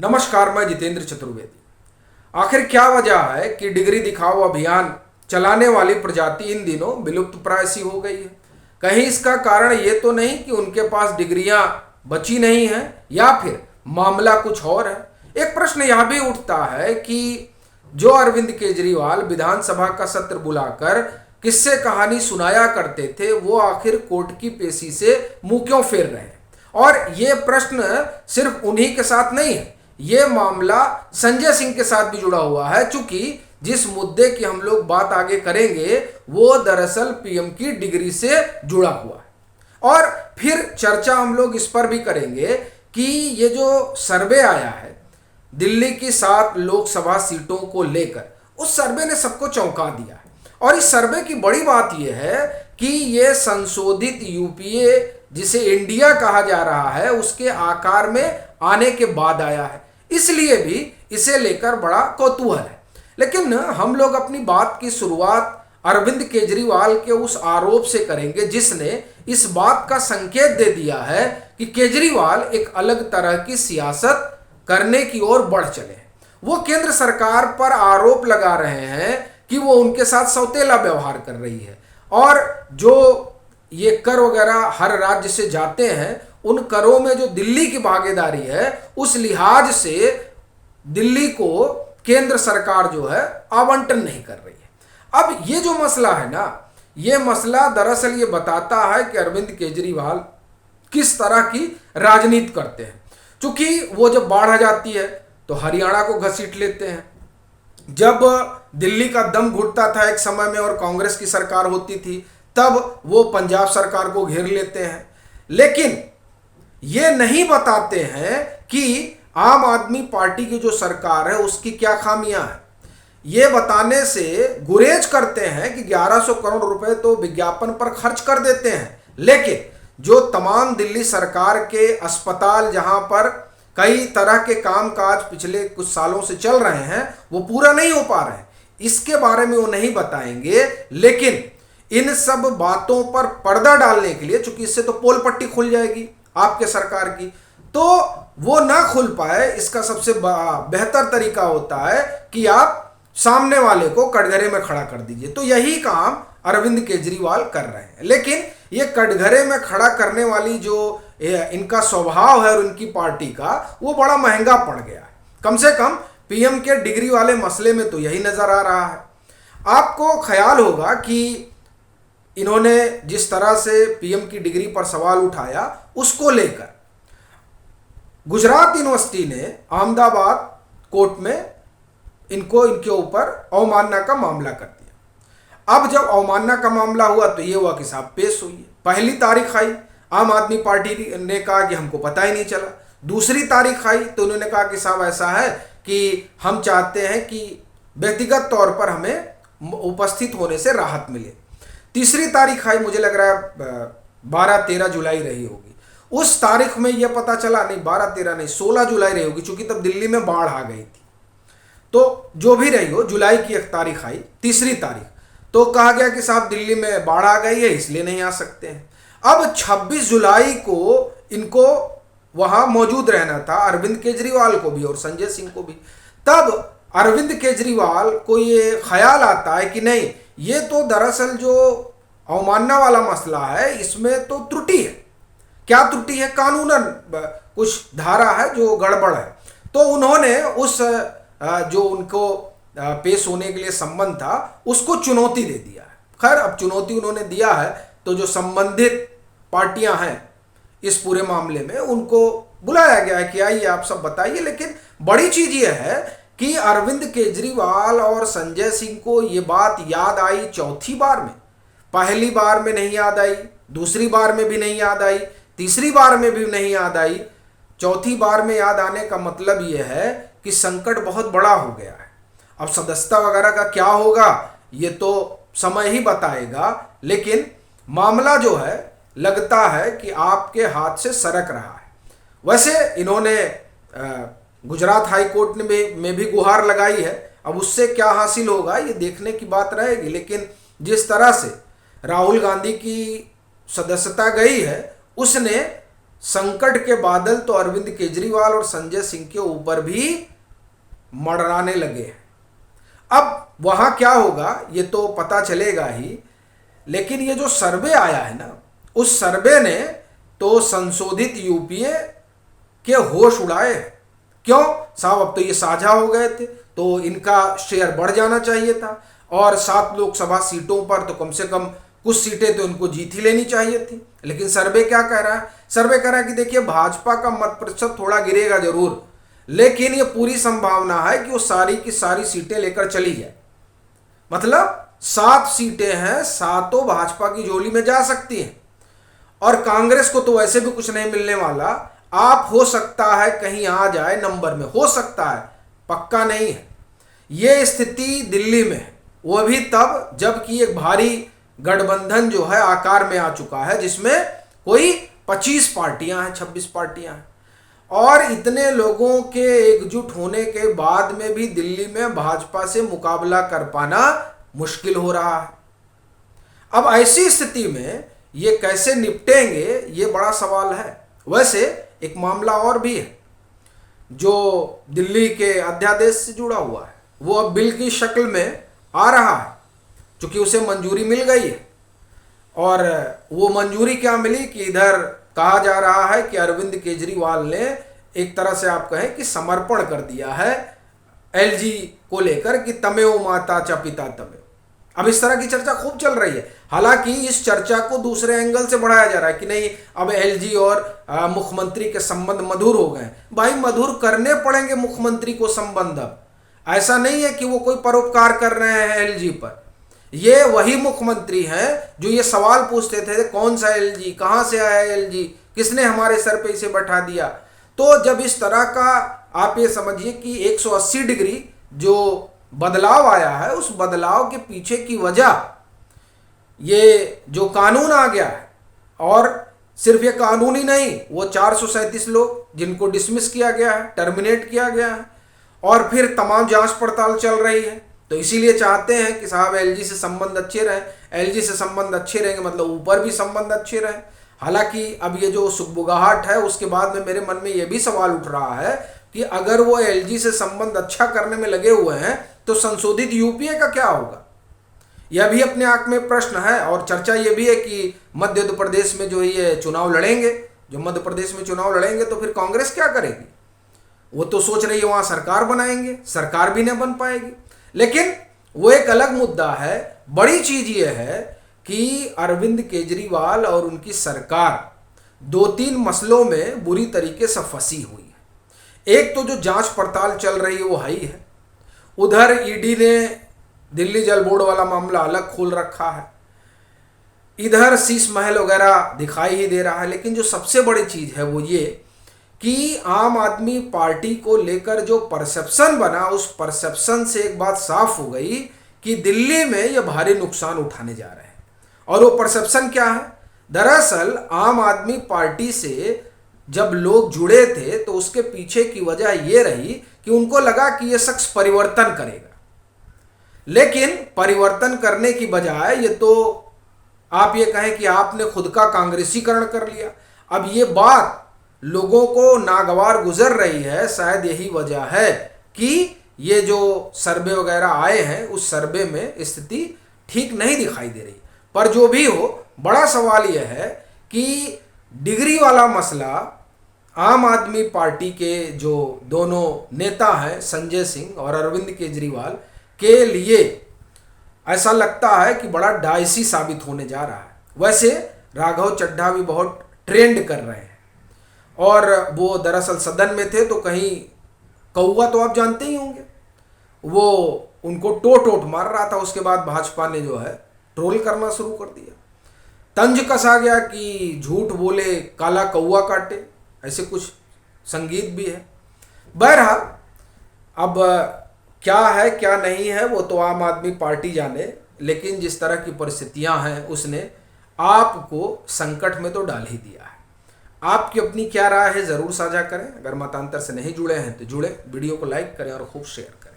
नमस्कार, मैं जितेंद्र चतुर्वेदी। आखिर क्या वजह है कि डिग्री दिखाओ अभियान चलाने वाली प्रजाति इन दिनों विलुप्त प्राय सी हो गई है? कहीं इसका कारण ये तो नहीं कि उनके पास डिग्रियां बची नहीं हैं या फिर मामला कुछ और है? एक प्रश्न यह भी उठता है कि जो अरविंद केजरीवाल विधानसभा का सत्र बुलाकर किस्से कहानी सुनाया करते थे, वो आखिर कोर्ट की पेशी से मुंह क्यों फेर रहे हैं? और ये प्रश्न सिर्फ उन्हीं के साथ नहीं है, ये मामला संजय सिंह के साथ भी जुड़ा हुआ है, चूंकि जिस मुद्दे की हम लोग बात आगे करेंगे वो दरअसल पीएम की डिग्री से जुड़ा हुआ है। और फिर चर्चा हम लोग इस पर भी करेंगे कि ये जो सर्वे आया है दिल्ली की 7 लोकसभा सीटों को लेकर, उस सर्वे ने सबको चौंका दिया है। और इस सर्वे की बड़ी बात यह है कि ये संशोधित यूपीए, जिसे इंडिया कहा जा रहा है, उसके आकार में आने के बाद आया है, इसलिए भी इसे लेकर बड़ा कौतूहल है। लेकिन हम लोग अपनी बात की शुरुआत अरविंद केजरीवाल के उस आरोप से करेंगे जिसने इस बात का संकेत दे दिया है कि केजरीवाल एक अलग तरह की सियासत करने की ओर बढ़ चले हैं। वो केंद्र सरकार पर आरोप लगा रहे हैं कि वो उनके साथ सौतेला व्यवहार कर रही है, और जो ये कर वगैरह हर राज्य से जाते हैं, उन करों में जो दिल्ली की भागीदारी है, उस लिहाज से दिल्ली को केंद्र सरकार जो है आवंटन नहीं कर रही है। अब ये जो मसला है ना, ये मसला दरअसल ये बताता है कि अरविंद केजरीवाल किस तरह की राजनीति करते हैं। चूंकि वो जब बाढ़ आ जाती है तो हरियाणा को घसीट लेते हैं, जब दिल्ली का दम घुटता था एक समय में और कांग्रेस की सरकार होती थी, तब वो पंजाब सरकार को घेर लेते हैं। लेकिन ये नहीं बताते हैं कि आम आदमी पार्टी की जो सरकार है उसकी क्या खामियां हैं। ये बताने से गुरेज करते हैं कि 1100 करोड़ रुपए तो विज्ञापन पर खर्च कर देते हैं, लेकिन जो तमाम दिल्ली सरकार के अस्पताल जहां पर कई तरह के कामकाज पिछले कुछ सालों से चल रहे हैं, वो पूरा नहीं हो पा रहे हैं, इसके बारे में वो नहीं बताएंगे। लेकिन इन सब बातों पर पर्दा डालने के लिए, चूंकि इससे तो पोल पट्टी खुल जाएगी आपके सरकार की, तो वो ना खुल पाए, इसका सबसे बेहतर तरीका होता है कि आप सामने वाले को कटघरे में खड़ा कर दीजिए। तो यही काम अरविंद केजरीवाल कर रहे हैं। लेकिन ये कटघरे में खड़ा करने वाली जो इनका स्वभाव है और इनकी पार्टी का, वो बड़ा महंगा पड़ गया है। कम से कम पीएम के डिग्री वाले मसले में तो यही नजर आ रहा है। आपको ख्याल होगा कि इन्होंने जिस तरह से पीएम की डिग्री पर सवाल उठाया, उसको लेकर गुजरात यूनिवर्सिटी ने अहमदाबाद कोर्ट में इनके ऊपर अवमानना का मामला कर दिया। अब जब अवमानना का मामला हुआ तो ये हुआ कि साहब पेश हुई है। पहली तारीख आई, आम आदमी पार्टी ने कहा कि हमको पता ही नहीं चला। दूसरी तारीख आई तो उन्होंने कहा कि साहब ऐसा है कि हम चाहते हैं कि व्यक्तिगत तौर पर हमें उपस्थित होने से राहत मिले। तीसरी तारीख आई, मुझे लग रहा है 12-13 जुलाई रही होगी। उस तारीख में यह पता चला, नहीं 12-13 नहीं 16 जुलाई रही होगी, चूंकि तब दिल्ली में बाढ़ आ गई थी। तो जो भी रही हो, जुलाई की एक तारीख आई, तीसरी तारीख, तो कहा गया कि साहब दिल्ली में बाढ़ आ गई है, इसलिए नहीं आ सकते हैं। अब 26 जुलाई को इनको वहां मौजूद रहना था, अरविंद केजरीवाल को भी और संजय सिंह को भी। तब अरविंद केजरीवाल को ये ख्याल आता है कि नहीं, ये तो दरअसल जो अवमानना वाला मसला है, इसमें तो त्रुटि है। क्या त्रुटि है? कानूनन कुछ धारा है जो गड़बड़ है। तो उन्होंने उस जो उनको पेश होने के लिए संबंध था, उसको चुनौती दे दिया है। खैर, अब चुनौती उन्होंने दिया है तो जो संबंधित पार्टियां हैं इस पूरे मामले में, उनको बुलाया गया है कि आइए आप सब बताइए। लेकिन बड़ी चीज यह है कि अरविंद केजरीवाल और संजय सिंह को ये बात याद आई चौथी बार में। पहली बार में नहीं याद आई, दूसरी बार में भी नहीं याद आई, तीसरी बार में भी नहीं याद आई, चौथी बार में याद आने का मतलब यह है कि संकट बहुत बड़ा हो गया है। अब सदस्यता वगैरह का क्या होगा ये तो समय ही बताएगा, लेकिन मामला जो है लगता है कि आपके हाथ से सरक रहा है। वैसे इन्होंने गुजरात हाई कोर्ट में भी गुहार लगाई है। अब उससे क्या हासिल होगा ये देखने की बात रहेगी। लेकिन जिस तरह से राहुल गांधी की सदस्यता गई है, उसने संकट के बादल तो अरविंद केजरीवाल और संजय सिंह के ऊपर भी मंडराने लगे हैं। अब वहां क्या होगा ये तो पता चलेगा ही, लेकिन ये जो सर्वे आया है ना, उस सर्वे ने तो संशोधित यूपीए के होश उड़ाए हैं। क्यों साहब, अब तो ये साझा हो गए थे तो इनका शेयर बढ़ जाना चाहिए था, और 7 लोकसभा सीटों पर तो कम से कम कुछ सीटें तो इनको जीत ही लेनी चाहिए थी। लेकिन सर्वे क्या कह रहा है? सर्वे कह रहा है कि देखिए भाजपा का मत प्रतिशत थोड़ा गिरेगा जरूर, लेकिन ये पूरी संभावना है कि वो सारी की सारी सीटें लेकर चली जाए। मतलब 7 सीटें हैं, 7 भाजपा की झोली में जा सकती हैं, और कांग्रेस को तो वैसे भी कुछ नहीं मिलने वाला। आप हो सकता है कहीं आ जाए नंबर में, हो सकता है, पक्का नहीं है। ये स्थिति दिल्ली में है, वो भी तब जबकि एक भारी गठबंधन जो है आकार में आ चुका है, जिसमें कोई 25 पार्टियां हैं, 26 पार्टियां हैं, और इतने लोगों के एकजुट होने के बाद में भी दिल्ली में भाजपा से मुकाबला कर पाना मुश्किल हो रहा है। अब ऐसी स्थिति में ये कैसे निपटेंगे, ये बड़ा सवाल है। वैसे एक मामला और भी है जो दिल्ली के अध्यादेश से जुड़ा हुआ है, वो अब बिल की शक्ल में आ रहा है, क्योंकि उसे मंजूरी मिल गई है। और वो मंजूरी क्या मिली कि इधर कहा जा रहा है कि अरविंद केजरीवाल ने एक तरह से आप कहें कि समर्पण कर दिया है एलजी को लेकर कि तमेव माता च पिता तमेव। अब इस तरह की चर्चा खूब चल रही है। हालांकि इस चर्चा को दूसरे एंगल से बढ़ाया जा रहा है कि नहीं, अब एलजी और मुख्यमंत्री के संबंध मधुर हो गए। भाई मधुर करने पड़ेंगे मुख्यमंत्री को संबंध। अब ऐसा नहीं है कि वो कोई परोपकार कर रहे हैं एलजी पर। ये वही मुख्यमंत्री हैं जो ये सवाल पूछते थे कौन सा एलजी, कहां से आया एलजी, किसने हमारे सर पे इसे बैठा दिया। तो जब इस तरह का आप ये समझिए कि 180 डिग्री जो बदलाव आया है, उस बदलाव के पीछे की वजह ये जो कानून आ गया है, और सिर्फ ये कानून ही नहीं, वो 437 लोग जिनको डिसमिस किया गया है, टर्मिनेट किया गया है, और फिर तमाम जांच पड़ताल चल रही है। तो इसीलिए चाहते हैं कि साहब एलजी से संबंध अच्छे रहें। एलजी से संबंध अच्छे रहेंगे मतलब ऊपर भी संबंध अच्छे रहें। हालांकि अब ये जो सुगबुगाहट है उसके बाद में मेरे मन में ये भी सवाल उठ रहा है कि अगर वो एलजी से संबंध अच्छा करने में लगे हुए हैं तो संशोधित यूपीए का क्या होगा, यह भी अपने आप में प्रश्न है। और चर्चा ये भी है कि मध्य प्रदेश में जो ये चुनाव लड़ेंगे, जो मध्य प्रदेश में चुनाव लड़ेंगे तो फिर कांग्रेस क्या करेगी? वो तो सोच रही है वहां सरकार बनाएंगे, सरकार भी नहीं बन पाएगी। लेकिन वो एक अलग मुद्दा है। बड़ी चीज ये है कि अरविंद केजरीवाल और उनकी सरकार 2-3 मसलों में बुरी तरीके से फंसी हुई है। एक तो जो जांच पड़ताल चल रही है वो है ही है, उधर ईडी ने दिल्ली जल बोर्ड वाला मामला अलग खोल रखा है, इधर शीश महल वगैरह दिखाई ही दे रहा है। लेकिन जो सबसे बड़ी चीज है वो ये कि आम आदमी पार्टी को लेकर जो परसेप्शन बना, उस परसेप्शन से एक बात साफ हो गई कि दिल्ली में ये भारी नुकसान उठाने जा रहे हैं। और वो परसेप्शन क्या है? दरअसल आम आदमी पार्टी से जब लोग जुड़े थे तो उसके पीछे की वजह ये रही कि उनको लगा कि ये शख्स परिवर्तन करेगा, लेकिन परिवर्तन करने की बजाय ये तो आप ये कहें कि आपने खुद का कांग्रेसीकरण कर लिया। अब ये बात लोगों को नागवार गुजर रही है। शायद यही वजह है कि ये जो सर्वे वगैरह आए हैं उस सर्वे में स्थिति ठीक नहीं दिखाई दे रही। पर जो भी हो, बड़ा सवाल यह है कि डिग्री वाला मसला आम आदमी पार्टी के जो दोनों नेता हैं संजय सिंह और अरविंद केजरीवाल के लिए ऐसा लगता है कि बड़ा डायसी साबित होने जा रहा है। वैसे राघव चड्ढा भी बहुत ट्रेंड कर रहे हैं, और वो दरअसल सदन में थे तो कहीं कौवा तो आप जानते ही होंगे, वो उनको टोट मार रहा था। उसके बाद भाजपा ने जो है ट्रोल करना शुरू कर दिया, तंज कसा गया कि झूठ बोले काला कौवा काटे, ऐसे कुछ संगीत भी है। बहरहाल अब क्या है क्या नहीं है वो तो आम आदमी पार्टी जाने, लेकिन जिस तरह की परिस्थितियां हैं उसने आपको संकट में तो डाल ही दिया है। आपकी अपनी क्या राय है ज़रूर साझा करें। अगर मतांतर से नहीं जुड़े हैं तो जुड़े, वीडियो को लाइक करें और खूब शेयर करें।